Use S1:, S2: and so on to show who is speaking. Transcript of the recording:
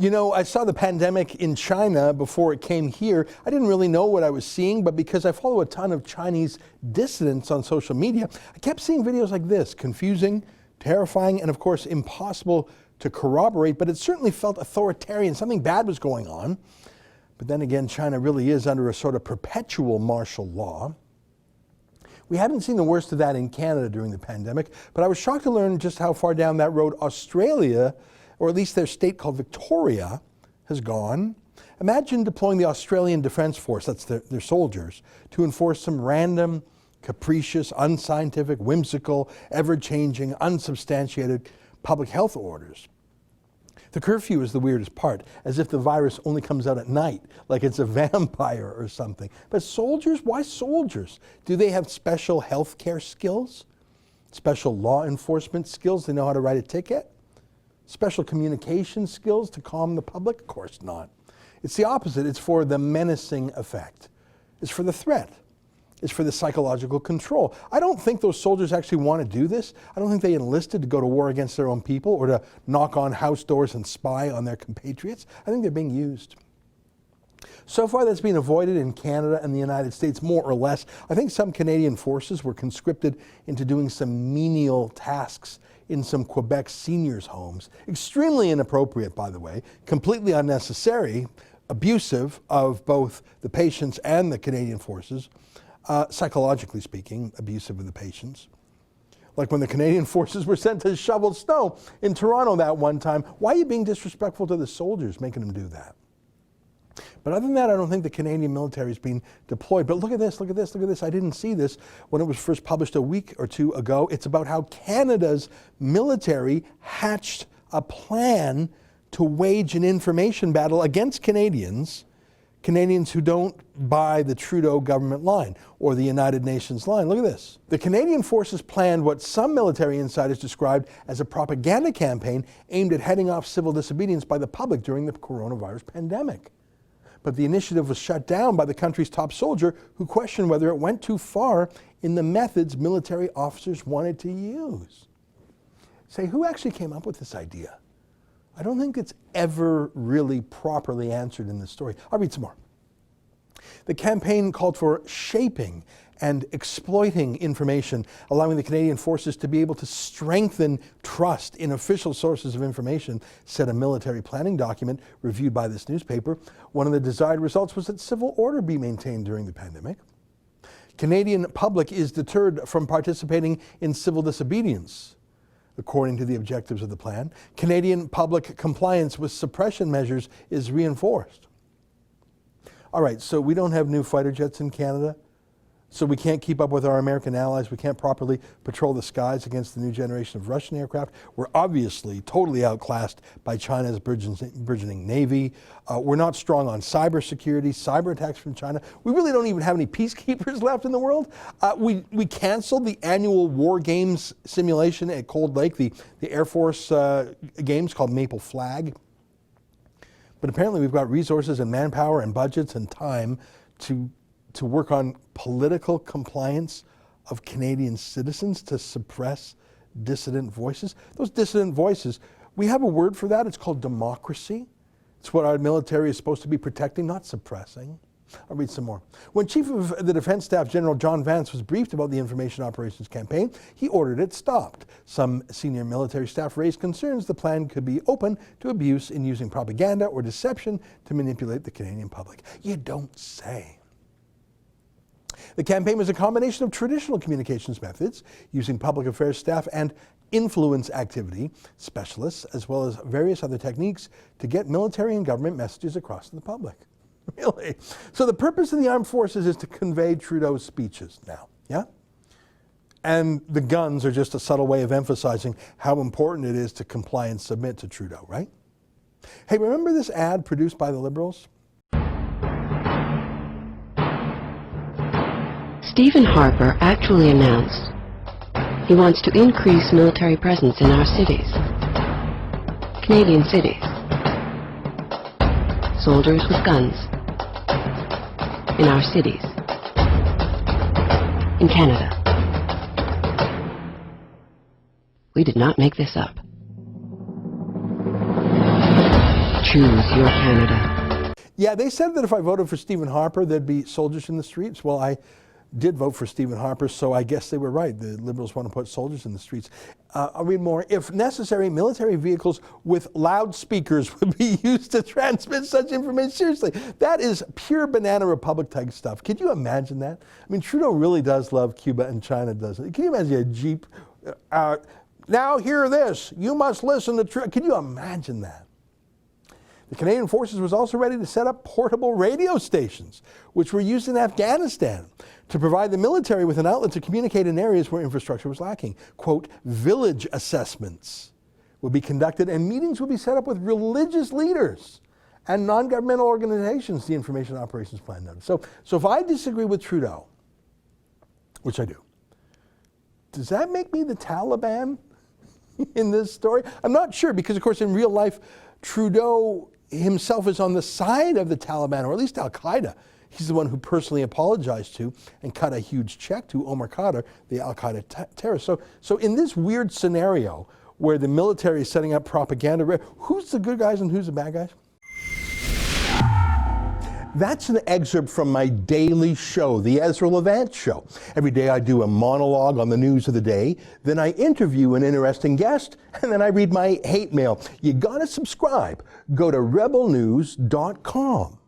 S1: You know, I saw the pandemic in China before it came here. I didn't really know what I was seeing, but because I follow a ton of Chinese dissidents on social media, I kept seeing videos like this, confusing, terrifying, and of course impossible to corroborate, but it certainly felt authoritarian. Something bad was going on. But then again, China really is under a sort of perpetual martial law. We haven't seen the worst of that in Canada during the pandemic, but I was shocked to learn just how far down that road Australia, or at least their state called Victoria, has gone. Imagine deploying the Australian Defence Force, that's their soldiers, to enforce some random, capricious, unscientific, whimsical, ever-changing, unsubstantiated public health orders. The curfew is the weirdest part, as if the virus only comes out at night, like it's a vampire or something. But soldiers? Why soldiers? Do they have special healthcare skills? Special law enforcement skills? They know how to write a ticket? Special communication skills to calm the public? Of course not. It's the opposite. It's for the menacing effect. It's for the threat. It's for the psychological control. I don't think those soldiers actually want to do this. I don't think they enlisted to go to war against their own people or to knock on house doors and spy on their compatriots. I think they're being used. So far that's been avoided in Canada and the United States, more or less. I think some Canadian forces were conscripted into doing some menial tasks in some Quebec seniors' homes. Extremely inappropriate, by the way, completely unnecessary, abusive of both the patients and the Canadian forces, psychologically speaking, abusive of the patients. Like when the Canadian forces were sent to shovel snow in Toronto that one time. Why are you being disrespectful to the soldiers, making them do that? But other than that, I don't think the Canadian military is being deployed. But look at this, look at this, look at this. I didn't see this when it was first published a week or two ago. It's about how Canada's military hatched a plan to wage an information battle against Canadians who don't buy the Trudeau government line or the United Nations line. Look at this. The Canadian forces planned what some military insiders described as a propaganda campaign aimed at heading off civil disobedience by the public during the coronavirus pandemic. But the initiative was shut down by the country's top soldier, who questioned whether it went too far in the methods military officers wanted to use. Say, who actually came up with this idea? I don't think it's ever really properly answered in this story. I'll read some more. The campaign called for shaping and exploiting information, allowing the Canadian forces to be able to strengthen trust in official sources of information, said a military planning document reviewed by this newspaper. One of the desired results was that civil order be maintained during the pandemic. Canadian public is deterred from participating in civil disobedience, according to the objectives of the plan. Canadian public compliance with suppression measures is reinforced. All right, so we don't have new fighter jets in Canada, so we can't keep up with our American allies. We can't properly patrol the skies against the new generation of Russian aircraft. We're obviously totally outclassed by China's burgeoning Navy. We're not strong on cybersecurity, cyber attacks from China. We really don't even have any peacekeepers left in the world. We canceled the annual war games simulation at Cold Lake, the Air Force games called Maple Flag. But apparently we've got resources and manpower and budgets and time to work on political compliance of Canadian citizens to suppress dissident voices. Those dissident voices, we have a word for that. It's called democracy. It's what our military is supposed to be protecting, not suppressing. I'll read some more. When Chief of the Defence Staff General John Vance was briefed about the Information Operations Campaign, he ordered it stopped. Some senior military staff raised concerns the plan could be open to abuse in using propaganda or deception to manipulate the Canadian public. You don't say. The campaign was a combination of traditional communications methods, using public affairs staff and influence activity specialists, as well as various other techniques to get military and government messages across to the public. Really? So the purpose of the armed forces is to convey Trudeau's speeches now, yeah? And the guns are just a subtle way of emphasizing how important it is to comply and submit to Trudeau, right? Hey, remember this ad produced by the Liberals?
S2: Stephen Harper actually announced he wants to increase military presence in our cities, Canadian cities. Soldiers with guns in our cities, in Canada. We did not make this up. choose your Canada.
S1: Yeah, they said that if I voted for Stephen Harper, there'd be soldiers in the streets. Well, I did vote for Stephen Harper, so I guess they were right. The Liberals want to put soldiers in the streets. I'll read more. If necessary, military vehicles with loudspeakers would be used to transmit such information. Seriously, that is pure banana republic type stuff. Could you imagine that? I mean, Trudeau really does love Cuba and China, doesn't he? Can you imagine a Jeep? Now hear this. You must listen to Trudeau. Can you imagine that? The Canadian Forces was also ready to set up portable radio stations, which were used in Afghanistan to provide the military with an outlet to communicate in areas where infrastructure was lacking. Quote, village assessments will be conducted and meetings will be set up with religious leaders and non-governmental organizations, the Information Operations Plan noted. So if I disagree with Trudeau, which I do, does that make me the Taliban in this story? I'm not sure, because of course in real life, Trudeau himself is on the side of the Taliban, or at least Al-Qaeda. He's the one who personally apologized to and cut a huge check to Omar Khadr, the Al-Qaeda terrorist. So in this weird scenario where the military is setting up propaganda, who's the good guys and who's the bad guys? That's an excerpt from my daily show, the Ezra Levant Show. Every day I do a monologue on the news of the day, then I interview an interesting guest, and then I read my hate mail. You gotta subscribe. Go to rebelnews.com.